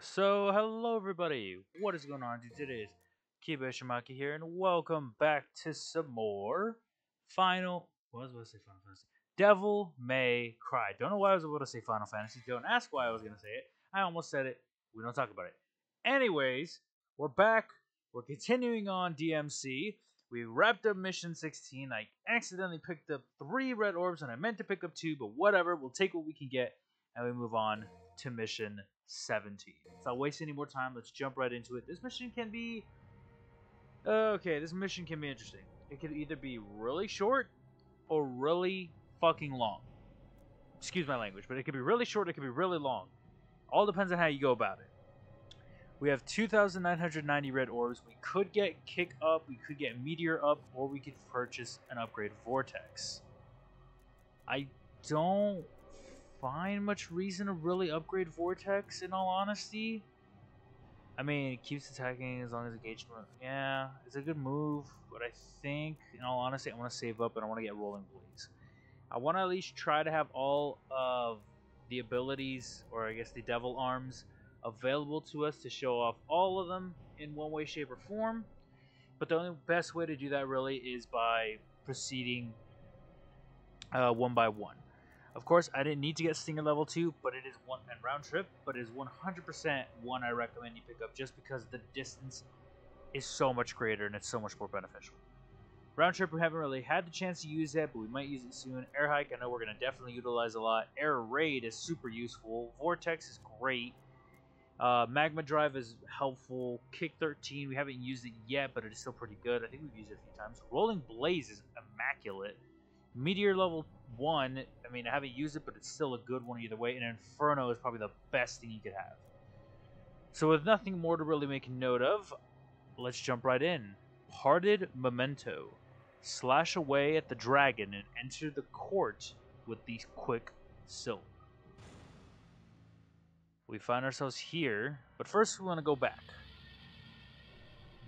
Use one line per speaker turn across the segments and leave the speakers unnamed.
So hello everybody, what is going on? Today is Kiba Shimaki here, and welcome back to some more what was I supposed to say? Final Fantasy. Devil May Cry. Don't know why I was able to say Final Fantasy. Don't ask why I was going to say it. I almost said it. We don't talk about it. Anyways, we're back. We're continuing on DMC. We wrapped up mission 16. I accidentally picked up 3 red orbs, and I meant to pick up 2, but whatever. We'll take what we can get, and we move on to mission 17. Let's not waste any more time. Let's jump right into it. This mission can be... Okay, this mission can be interesting. It could either be really short or really fucking long. Excuse my language, but it could be really short, it could be really long. All depends on how you go about it. We have 2,990 red orbs. We could get Kick up, we could get Meteor up, or we could purchase an upgrade Vortex. I don't find much reason to really upgrade Vortex, in all honesty. I mean, it keeps attacking as long as engagement. Yeah, it's a good move, but I think, in all honesty, I want to save up and I want to get Rolling Blaze. I want to at least try to have all of the abilities, or I guess the Devil Arms, available to us to show off all of them in one way, shape, or form. But the only best way to do that really is by proceeding one by one. Of course, I didn't need to get Stinger level 2, but it is one and round trip, but it is 100% one I recommend you pick up just because the distance is so much greater and it's so much more beneficial. Round trip, we haven't really had the chance to use it, but we might use it soon. Air hike, I know we're going to definitely utilize a lot. Air raid is super useful. Vortex is great. Magma drive is helpful. Kick 13, we haven't used it yet, but it is still pretty good. I think we've used it a few times. Rolling Blaze is immaculate. Meteor level 1, I mean, I haven't used it, but it's still a good one either way. And Inferno is probably the best thing you could have. So with nothing more to really make a note of, let's jump right in. Parted Memento. Slash away at the dragon and enter the court with the quick silk. We find ourselves here, but first we want to go back.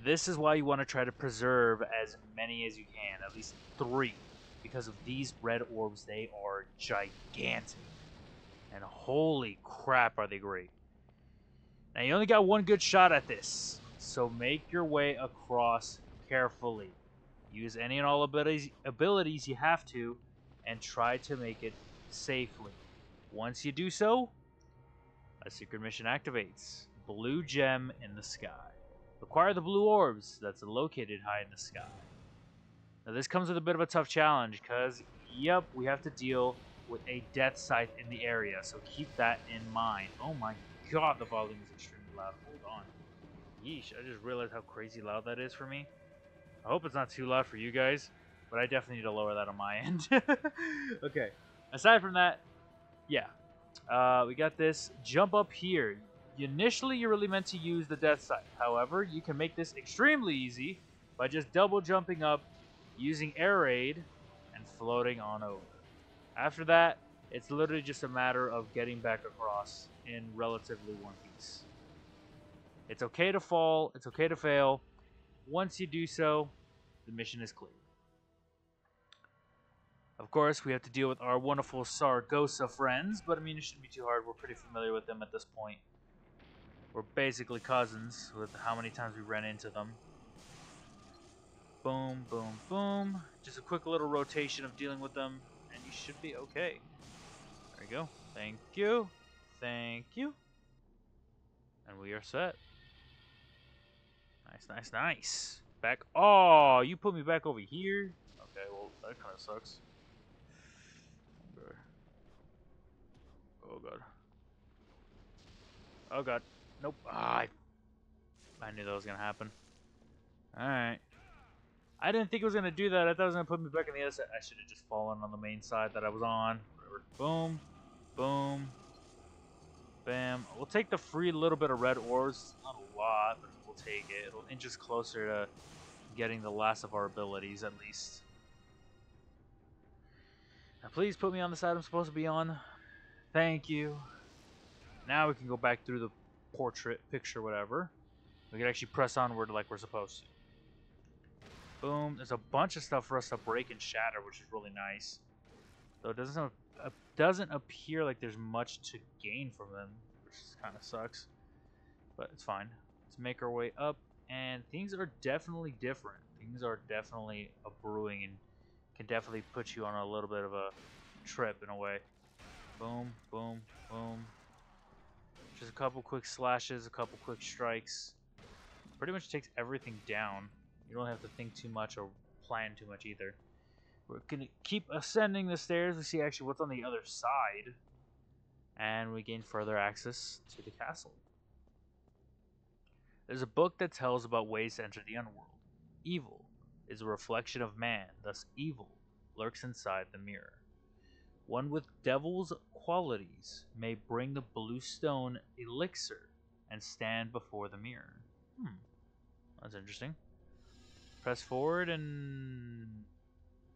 This is why you want to try to preserve as many as you can, at least 3. Because of these red orbs, they are gigantic. And holy crap, are they great. Now, you only got one good shot at this, so make your way across carefully. Use any and all abilities you have to, and try to make it safely. Once you do so, a secret mission activates. Blue gem in the sky. Acquire the blue orbs that's located high in the sky. Now this comes with a bit of a tough challenge because, yep, we have to deal with a death scythe in the area, so keep that in mind. Oh my god, the volume is extremely loud. Hold on. Yeesh, I just realized how crazy loud that is for me. I hope it's not too loud for you guys, but I definitely need to lower that on my end. Okay, aside from that, yeah. We got this. Jump up here. Initially, you're really meant to use the death scythe. However, you can make this extremely easy by just double jumping up, using air raid, and floating on over. After that, it's literally just a matter of getting back across in relatively one piece. It's okay to fall, it's okay to fail. Once you do so, the mission is clear. Of course, we have to deal with our wonderful Saragossa friends, but I mean, it shouldn't be too hard. We're pretty familiar with them at this point. We're basically cousins with how many times we ran into them. Boom, boom, boom. Just a quick little rotation of dealing with them, and you should be okay. There you go. Thank you. Thank you. And we are set. Nice, nice, nice. Back. Oh, you put me back over here? Okay, well, that kind of sucks. Okay. Oh, God. Oh, God. Nope. Ah, I knew that was going to happen. Alright. I didn't think it was going to do that. I thought it was going to put me back on the other side. I should have just fallen on the main side that I was on. Whatever. Boom. Boom. Bam. We'll take the free little bit of red ores. Not a lot, but we'll take it. It'll inch us closer to getting the last of our abilities, at least. Now, please put me on the side I'm supposed to be on. Thank you. Now we can go back through the portrait, picture, whatever. We can actually press onward like we're supposed to. Boom. There's a bunch of stuff for us to break and shatter, which is really nice. Though it doesn't appear like there's much to gain from them, which kind of sucks. but it's fine. Let's make our way up, and things are definitely different. Things are definitely a brewing and can definitely put you on a little bit of a trip in a way. Boom, boom, boom. Just a couple quick slashes, a couple quick strikes. Pretty much takes everything down. You don't have to think too much or plan too much either. We're going to keep ascending the stairs. We see actually what's on the other side. And we gain further access to the castle. There's a book that tells about ways to enter the underworld. Evil is a reflection of man, thus evil lurks inside the mirror. One with devil's qualities may bring the blue stone elixir and stand before the mirror. That's interesting. Press forward and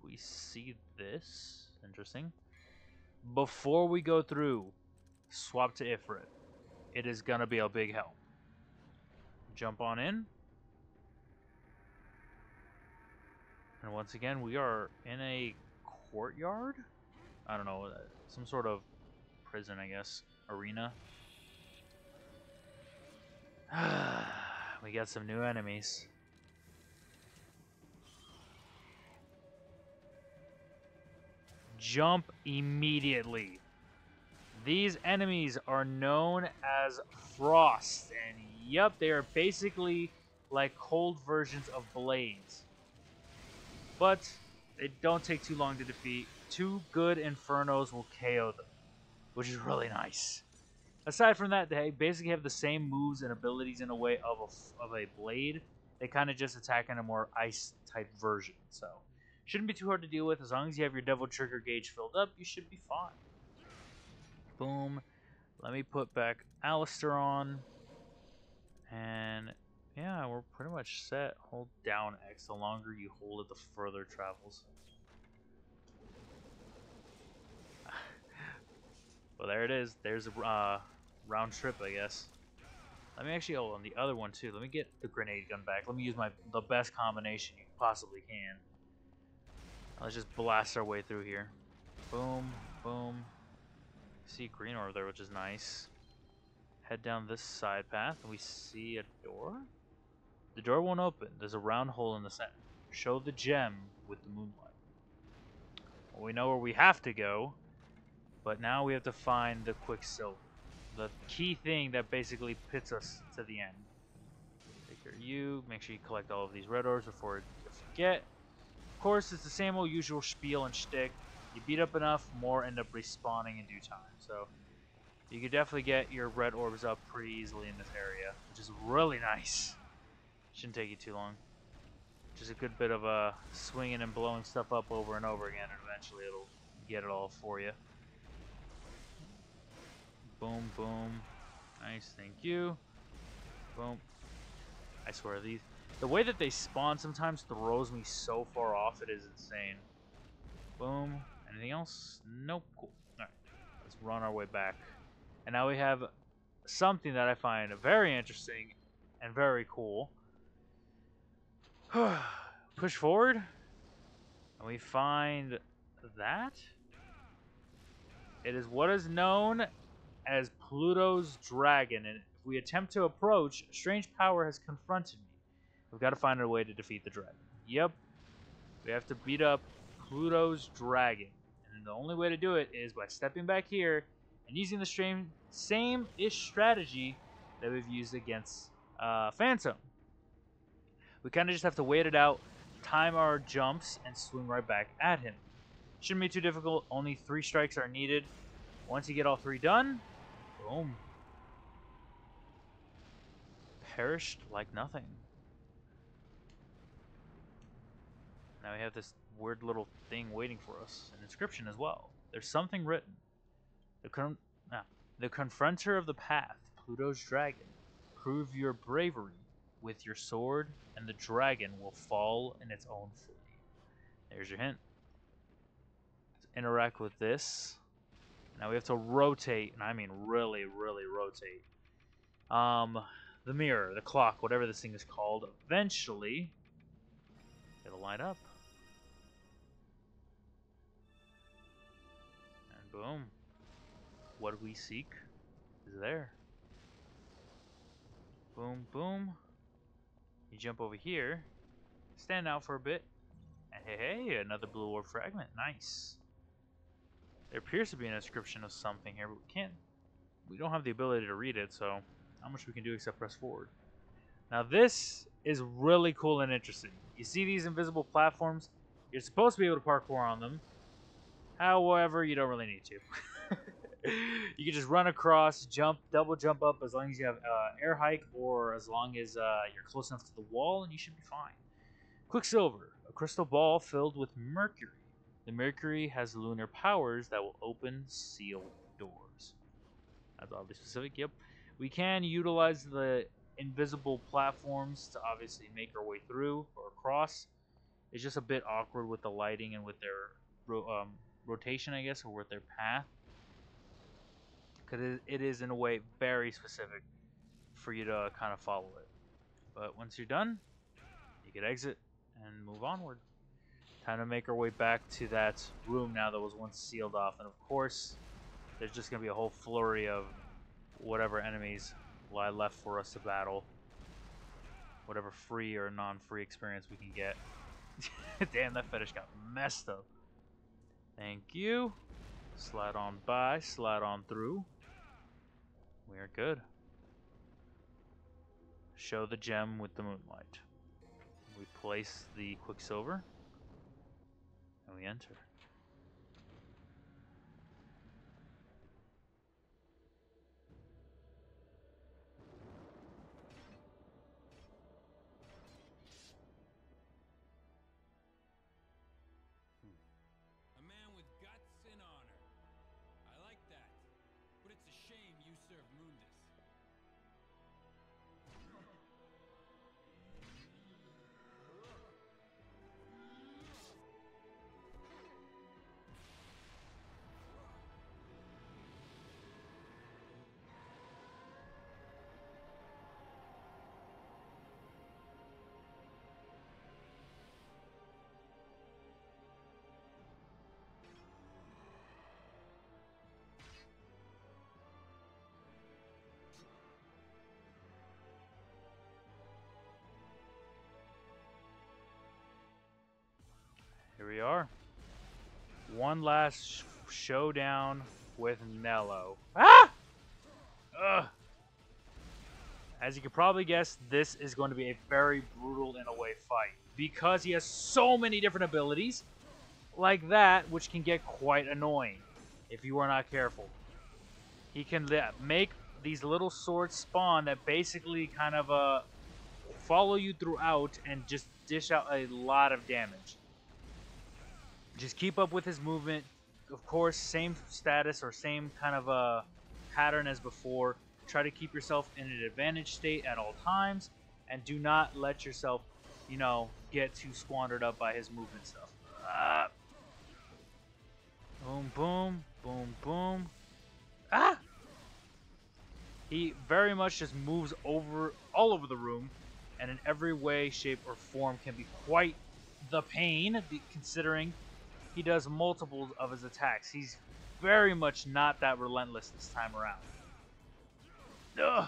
we see this. Interesting. Before we go through, swap to Ifrit. It is gonna be a big help. Jump on in. And once again, we are in a courtyard? I don't know, some sort of prison, I guess. Arena. We got some new enemies. Jump immediately. These enemies are known as Frost, and yep, they are basically like cold versions of Blades. But they don't take too long to defeat. 2 good Infernos will KO them, which is really nice. Aside from that, they basically have the same moves and abilities in a way of a Blade. They kind of just attack in a more ice-type version, so shouldn't be too hard to deal with. As long as you have your Devil Trigger gauge filled up, you should be fine. Boom. Let me put back Alistair on. And yeah, we're pretty much set. Hold down X. The longer you hold it, the further it travels. Well, there it is. There's a round trip, I guess. Let me actually hold on the other one too. Let me get the grenade gun back. Let me use the best combination you possibly can. Let's just blast our way through here. Boom, boom. See green over there, which is nice. Head down this side path, and we see a door. The door won't open. There's a round hole in the center. Show the gem with the moonlight. Well, we know where we have to go, but now we have to find the Quicksilver. The key thing that basically pits us to the end. Take care of you. Make sure you collect all of these red orbs before you forget. Of course, it's the same old usual spiel and shtick. You beat up enough, more end up respawning in due time. So you could definitely get your red orbs up pretty easily in this area, which is really nice. Shouldn't take you too long. Just a good bit of swinging and blowing stuff up over and over again, and eventually it'll get it all for you. Boom, boom. Nice, thank you. Boom. I swear, the way that they spawn sometimes throws me so far off, it is insane. Boom. Anything else? Nope. Cool. Alright. Let's run our way back. And now we have something that I find very interesting and very cool. Push forward. And we find that. It is what is known as Pluto's dragon. And if we attempt to approach, a strange power has confronted me. We've got to find a way to defeat the dragon. Yep. We have to beat up Pluto's dragon. And the only way to do it is by stepping back here and using the same-ish strategy that we've used against Phantom. We kind of just have to wait it out, time our jumps, and swing right back at him. Shouldn't be too difficult. Only 3 strikes are needed. Once you get all 3 done, boom. Perished like nothing. Now we have this weird little thing waiting for us. An inscription as well. There's something written. The confronter of the path, Pluto's dragon. Prove your bravery with your sword, and the dragon will fall in its own flame. There's your hint. Let's interact with this. Now we have to rotate, and I mean really, really rotate. The mirror, the clock, whatever this thing is called. Eventually, it'll light up. And boom. What we seek is there. Boom, boom. You jump over here, stand out for a bit, and hey, another blue orb fragment. Nice. There appears to be an inscription of something here, but we don't have the ability to read it, so not much we can do except press forward. Now this is really cool and interesting. You see these invisible platforms? You're supposed to be able to parkour on them. However, you don't really need to. You can just run across, jump, double jump up as long as you have air hike or as long as you're close enough to the wall, and you should be fine. Quicksilver, a crystal ball filled with mercury. The mercury has lunar powers that will open sealed doors. That's oddly specific, yep. We can utilize the invisible platforms to obviously make our way through or across. It's just a bit awkward with the lighting and with their rotation, I guess, or with their path. Because it is, in a way, very specific for you to kind of follow it. But once you're done, you can exit and move onward. Time to make our way back to that room now that was once sealed off. And of course, there's just going to be a whole flurry of whatever enemies lie left for us to battle. Whatever free or non-free experience we can get. Damn, that fetish got messed up. Thank you. Slide on by, slide on through. We are good. Show the gem with the moonlight. We place the quicksilver. And we enter.
A man with guts and honor. I like that. But it's a shame you serve Mundus.
Here we are. One last showdown with Nello. Ah! Ugh. As you can probably guess, this is going to be a very brutal in a way fight. Because he has so many different abilities like that, which can get quite annoying if you are not careful. He can make these little swords spawn that basically kind of follow you throughout and just dish out a lot of damage. Just keep up with his movement. Of course, same status or same kind of a pattern as before. Try to keep yourself in an advantage state at all times, and do not let yourself, you know, get too squandered up by his movement stuff. Boom, boom, boom, boom. Ah! He very much just moves all over the room, and in every way, shape, or form can be quite the pain, considering he does multiples of his attacks. He's very much not that relentless this time around. Ugh.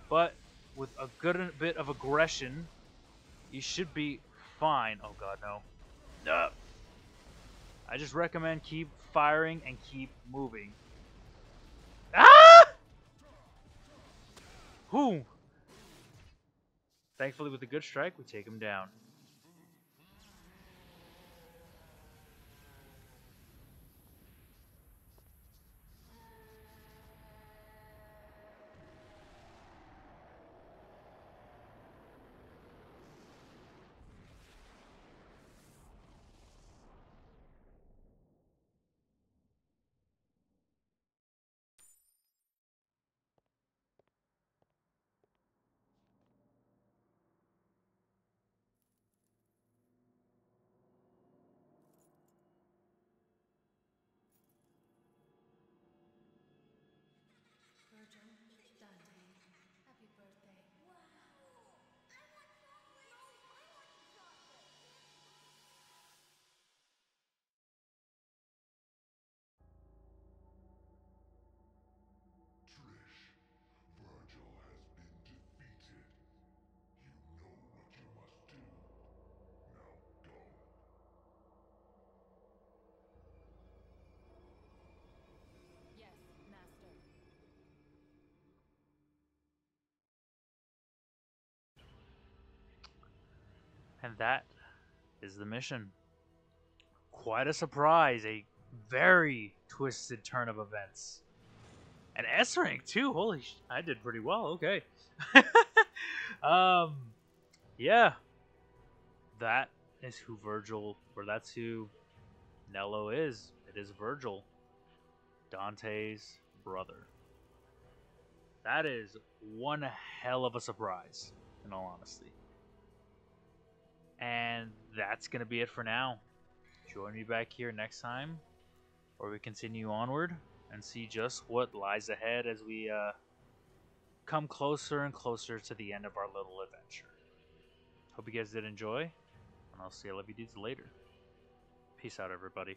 But with a good bit of aggression, you should be fine. Oh god, no. Ugh. I just recommend keep firing and keep moving. Ah! Whew. Thankfully, with a good strike, we take him down. And that is the mission. Quite a surprise, a very twisted turn of events. An S rank too. Holy, I did pretty well. Okay. um, yeah, that is who Virgil, or that's who Nello is. It is Virgil, Dante's brother. That is one hell of a surprise, in all honesty. And that's gonna be it for now. Join me back here next time, where we continue onward and see just what lies ahead as we come closer and closer to the end of our little adventure. Hope you guys did enjoy, and I'll see all of you dudes later. Peace out, everybody.